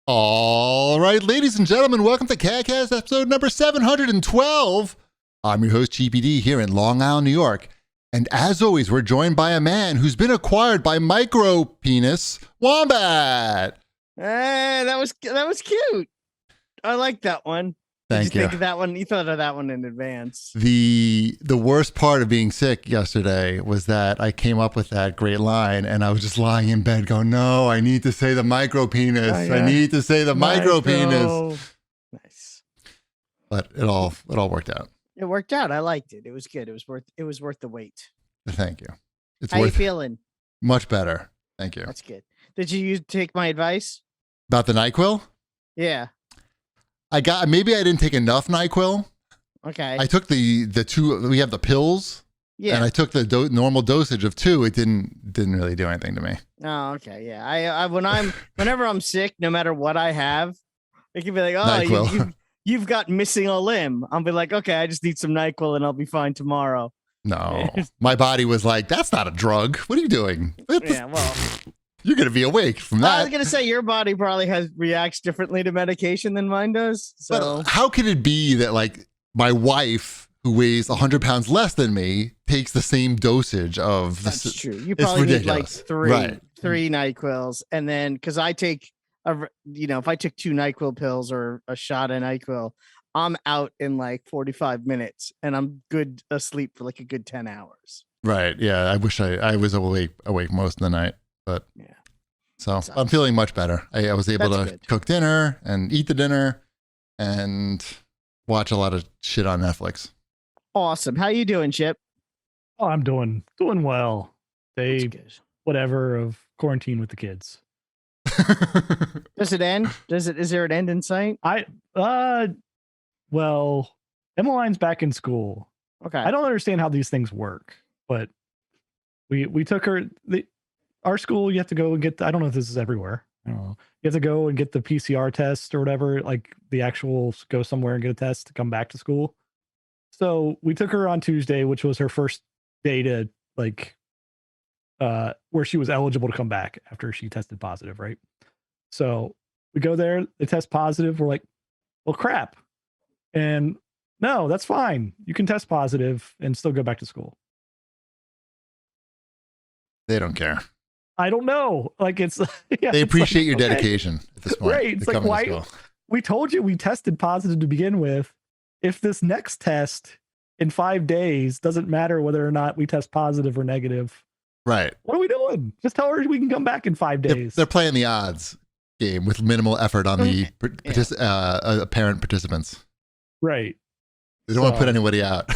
All right, ladies and gentlemen, welcome to CAGcast episode number 712. I'm your host, Cheapy here in Long Island, New York. And as always, we're joined by a man who's been acquired by Micro Penis Wombat. Hey, that was cute. I like that one. Thank you. Think of that one? You thought of that one in advance. The worst part of being sick yesterday was that I came up with that great line and I was just lying in bed going, no, I need to say the micro penis. Oh, yeah. I need to say the micro penis. Nice. But it all worked out. It worked out. I liked it. It was good. It was worth the wait. Thank you. It's How you feeling? Much better. Thank you. That's good. Did you take my advice? About the NyQuil? Yeah. Maybe I didn't take enough NyQuil. Okay. I took the two, we have the pills. Yeah. And I took the normal dosage of 2. It didn't really do anything to me. Oh, okay. Yeah. Whenever I'm sick, no matter what I have, it can be like, oh, NyQuil. you've got missing a limb. I'll be like, okay, I just need some NyQuil and I'll be fine tomorrow. No, my body was like, that's not a drug. What are you doing? Yeah, well, you're going to be awake from that. I was going to say your body probably reacts differently to medication than mine does. So But how could it be that like my wife, who weighs 100 pounds less than me, takes the same dosage of this? That's true. You probably need like three NyQuils. And then, because I take, if I took 2 NyQuil pills or a shot of NyQuil, I'm out in like 45 minutes and I'm good asleep for like a good 10 hours. Right. Yeah. I wish I was awake most of the night, but yeah. So I'm feeling much better. I was able to cook dinner and eat the dinner and watch a lot of shit on Netflix. Awesome. How you doing, Chip? Oh, I'm doing well. Whatever of quarantine with the kids. Does it end? Is there an end in sight? Well, Emmeline's back in school. Okay. I don't understand how these things work, but we took her. Our school, you have to go and get. I don't know if this is everywhere. I don't know. You have to go and get the PCR test or whatever. Like the actual go somewhere and get a test to come back to school. So we took her on Tuesday, which was her first day to where she was eligible to come back after she tested positive, right? So we go there, they test positive. We're like, well, crap. And no, that's fine. You can test positive and still go back to school. They don't care. I don't know. Like it's they appreciate your dedication at this point. Right. It's like, why? We told you we tested positive to begin with. If this next test in 5 days doesn't matter whether or not we test positive or negative. Right. What are we doing? Just tell her we can come back in 5 days. They're playing the odds game with minimal effort on the apparent participants. Right. They don't want to put anybody out.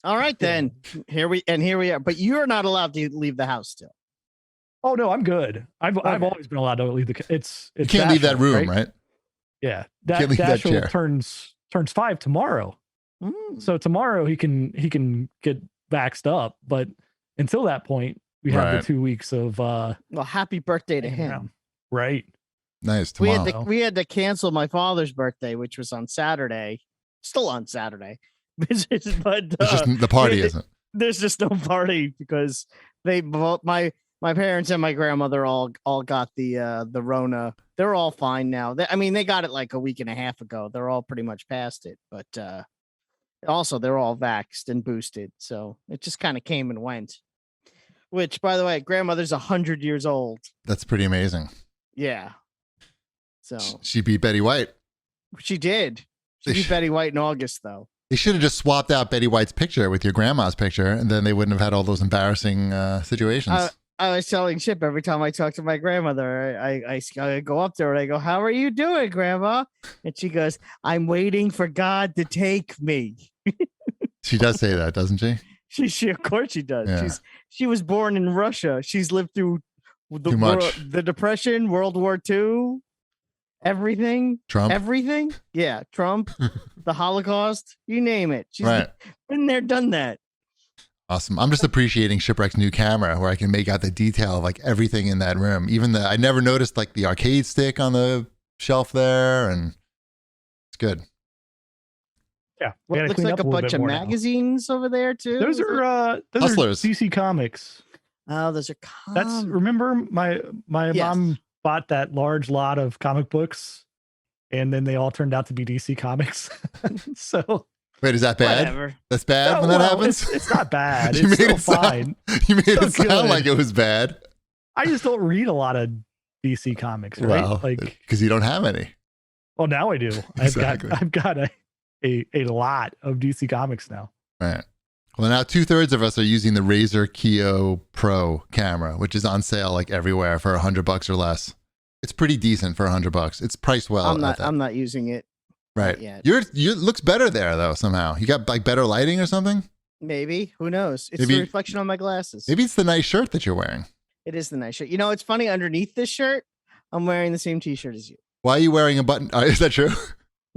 All right, then. Here we are. But you're not allowed to leave the house still. Oh no, I'm good. I've always been allowed to leave the. It's you can't leave that room, right? Yeah, can't leave that chair. turns 5 tomorrow. So tomorrow he can get vaxxed up, but until that point, we have the 2 weeks of. Well, happy birthday to him. Right. Nice. Tomorrow. We had to cancel my father's birthday, which was on Saturday. Still on Saturday, but the party isn't. There's just no party because they both my parents and my grandmother all got the Rona. They're all fine now. They got it like a week and a half ago. They're all pretty much past it, but also they're all vaxxed and boosted. So it just kind of came and went. Which, by the way, grandmother's 100 years old. That's pretty amazing. Yeah. So she beat Betty White. She did. She beat Betty White in August, though. They should have just swapped out Betty White's picture with your grandma's picture, and then they wouldn't have had all those embarrassing situations. I was telling Chip every time I talk to my grandmother, I go up there and I go, "How are you doing, Grandma?" And she goes, "I'm waiting for God to take me." She does say that, doesn't she? She of course she does. Yeah. She was born in Russia. She's lived through the Depression, World War II. Everything, Trump, everything. Yeah. Trump, the Holocaust, you name it. She's been there, done that. Awesome. I'm just appreciating Shipwreck's new camera where I can make out the detail of like everything in that room. Even I never noticed like the arcade stick on the shelf there, and it's good. Yeah. Well, it looks like a bunch of magazines over there too. Those are Hustlers. DC Comics. Oh, those are remember my mom bought that large lot of comic books, and then they all turned out to be DC Comics. So Wait, is that bad? Whatever. That's bad no, when that well, happens? it's not bad. You It's made still it fine. You made it Still sound good. like it was bad. I just don't read a lot of DC Comics, right? Well, like, because you don't have any. well, now I do. Exactly. I've got a lot of DC Comics now. Right. Well, now 2/3 of us are using the Razer Kio Pro camera, which is on sale like everywhere for $100 or less. It's pretty decent for $100. It's priced well. I'm not using it. Right. Yet. You looks better there though somehow. You got like better lighting or something? Maybe. Who knows? It's Maybe- the reflection on my glasses. Maybe it's the nice shirt that you're wearing. It is the nice shirt. You know, it's funny. Underneath this shirt, I'm wearing the same T-shirt as you. Why are you wearing a button? Is that true?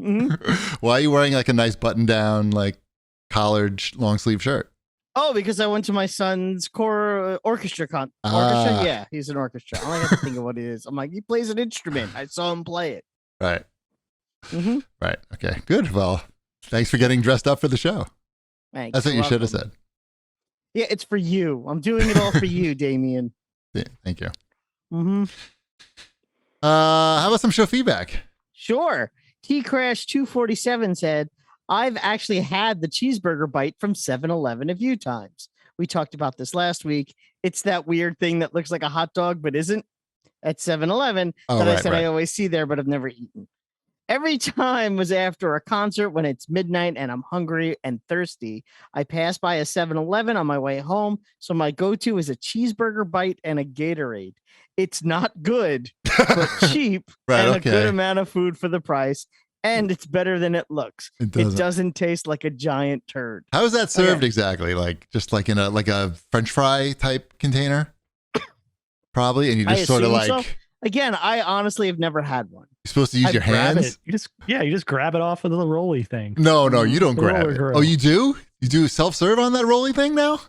Mhm. Why are you wearing like a nice button down, like collared long sleeve shirt? Oh, because I went to my son's orchestra Ah. orchestra. Yeah, he's an orchestra. I only have to think of what it is. I'm like, he plays an instrument. I saw him play it. Right. Mm-hmm. Right. Okay. Good. Well, thanks for getting dressed up for the show. Thanks. That's what you should have Welcome. said. Yeah, it's for you. I'm doing it all for you, Damien. Yeah, thank you. Mm-hmm. How about some show feedback? Sure. T Crash 247 said, I've actually had the cheeseburger bite from 7-Eleven a few times. We talked about this last week. It's that weird thing that looks like a hot dog but isn't at 7-Eleven Oh, that I right, said right. I always see there but I've never eaten. Every time was after a concert when it's midnight and I'm hungry and thirsty. I pass by a 7-Eleven on my way home, so my go-to is a cheeseburger bite and a Gatorade. It's not good, but cheap Right, and okay. a good amount of food for the price, and it's better than it looks. It It doesn't. doesn't taste like a giant turd. How is that served Okay. exactly? Like just like in a French fry type container? Probably. And you I just sort of assume like so. Again, I honestly have never had one. you're supposed to use I your grab hands? it. You just grab it off of the rolly thing. No, you don't The grab roller it. grill. Oh, you do? You do self-serve on that rolly thing now?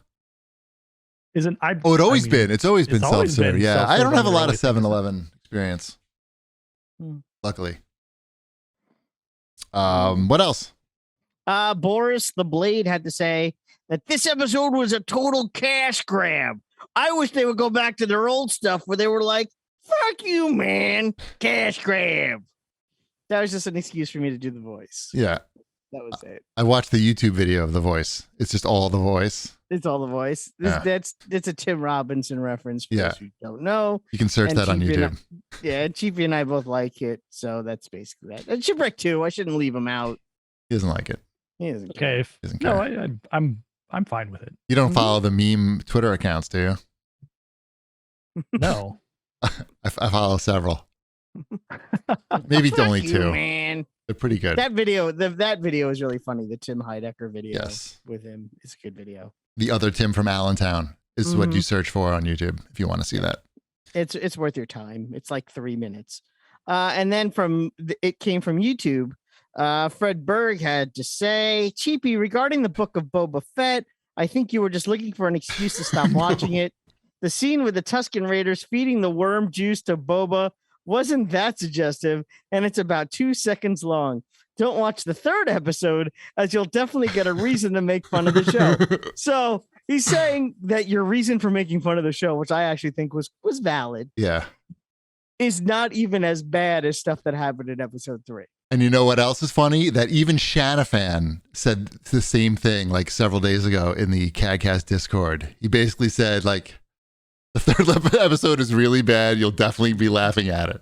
Isn't I? Oh, it's always I mean, been. It's always been it's always self-serve. been Yeah. I self-serve don't on have a the lot rolly of thing. 7-Eleven experience. Hmm. Luckily. What else? Boris the Blade had to say that this episode was a total cash grab. I wish they would go back to their old stuff where they were like, fuck you, man. Cash grab. That was just an excuse for me to do the voice. Yeah. That was it. I watched the YouTube video of the voice. It's just all the voice. It's all the voice. Yeah. That's a Tim Robinson reference for Yeah. those who don't know. You can search And that on Cheapy and YouTube. Yeah, Cheapy and I both like it, so that's basically that. And Shipwreck 2, I shouldn't leave him out. He doesn't like it. He doesn't Okay, care. if, Doesn't no, care. I'm fine with it. You don't Mhm. follow the meme Twitter accounts, do you? No, I follow several. Maybe Fuck only you, two. man. They're pretty good. That video is really funny. The Tim Heidecker video Yes. with him is a good video. The other Tim from Allentown is what Mhm. you search for on YouTube if you want to see that. It's worth your time. It's like 3 minutes. And then it came from YouTube. Fred Berg had to say, Cheapy, regarding the book of Boba Fett, I think you were just looking for an excuse to stop watching it. The scene with the Tusken Raiders feeding the worm juice to Boba wasn't that suggestive, and it's about 2 seconds long. Don't watch the third episode, as you'll definitely get a reason to make fun of the show. So he's saying that your reason for making fun of the show, which I actually think was valid, Yeah. is not even as bad as stuff that happened in episode 3. And you know what else is funny? That even Shanafan said the same thing like several days ago in the CAGcast Discord. He basically said like, the third episode is really bad. You'll definitely be laughing at it.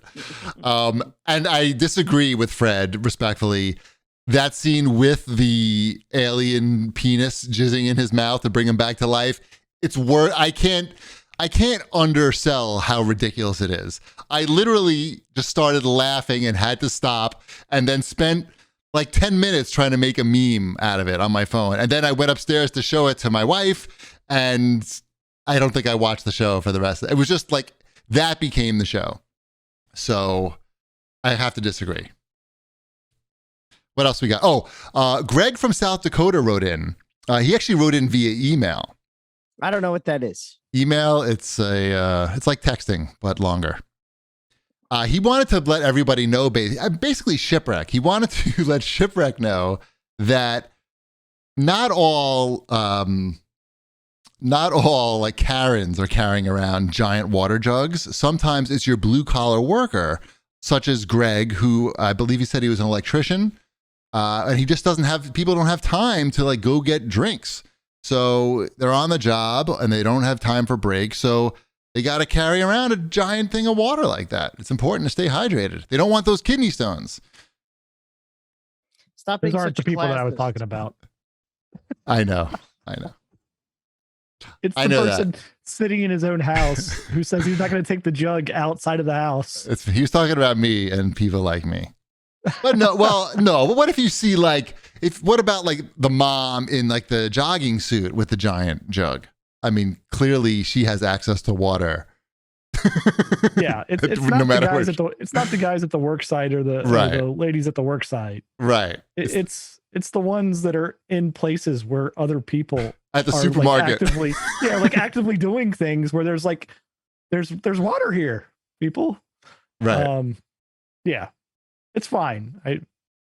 And I disagree with Fred respectfully. That scene with the alien penis jizzing in his mouth to bring him back to life, it's worth. I can't undersell how ridiculous it is. I literally just started laughing and had to stop, and then spent like 10 minutes trying to make a meme out of it on my phone. And then I went upstairs to show it to my wife, and I don't think I watched the show for the rest of it. It was just like that became the show. So I have to disagree. What else we got? Oh, Greg from South Dakota wrote in. He actually wrote in via email. I don't know what that is. Email, it's like texting, but longer. He wanted to let everybody know, basically Shipwreck. He wanted to let Shipwreck know that not all not all like Karens are carrying around giant water jugs. Sometimes it's your blue collar worker, such as Greg, who I believe he said he was an electrician. And he just doesn't have, people don't have time to like go get drinks. So they're on the job and they don't have time for breaks. So they got to carry around a giant thing of water like that. It's important to stay hydrated. They don't want those kidney stones. Stop Those being aren't such the a people that I was classist. talking about. I know. It's I the know person sitting in his own house who says he's not going to take the jug outside of the house. He was talking about me and people like me. But no, well, no. But what if you see like, what about like the mom in like the jogging suit with the giant jug? I mean, clearly she has access to water. Yeah, it's No not matter the guys which. it's not the guys at the work site or the ladies at the work site. Right. It's the ones that are in places where other people At the are supermarket. like actively doing things where there's like there's water here, people. Right. Yeah, it's fine.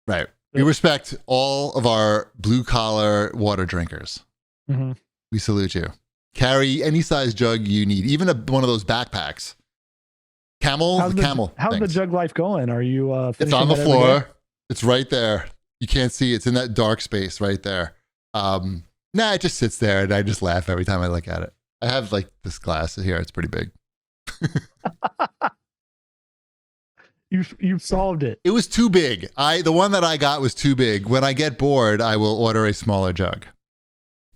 Right. We respect all of our blue collar water drinkers. Mm-hmm. We salute you. Carry any size jug you need, even one of those backpacks. How's Camel. the things. jug life going? Are you? It's on the floor. It's right there. You can't see. It's in that dark space right there. It just sits there, and I just laugh every time I look at it. I have like this glass here. It's pretty big. You've solved it. It was too big. The one that I got was too big. When I get bored, I will order a smaller jug.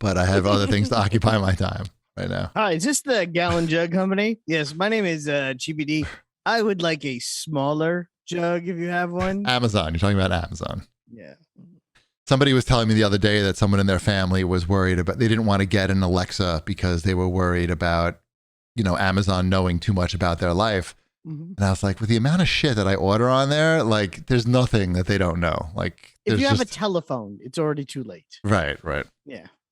But I have other things to occupy my time right now. Hi, is this the gallon jug company? Yes, my name is Cheapy. I would like a smaller jug if you have one. Amazon. You're talking about Amazon. Yeah. Somebody was telling me the other day that someone in their family was worried about, they didn't want to get an Alexa because they were worried about, Amazon knowing too much about their life. Mm-hmm. And I was like, with the amount of shit that I order on there, like there's nothing that they don't know. Like If you have a telephone, it's already too late. Right. Yeah.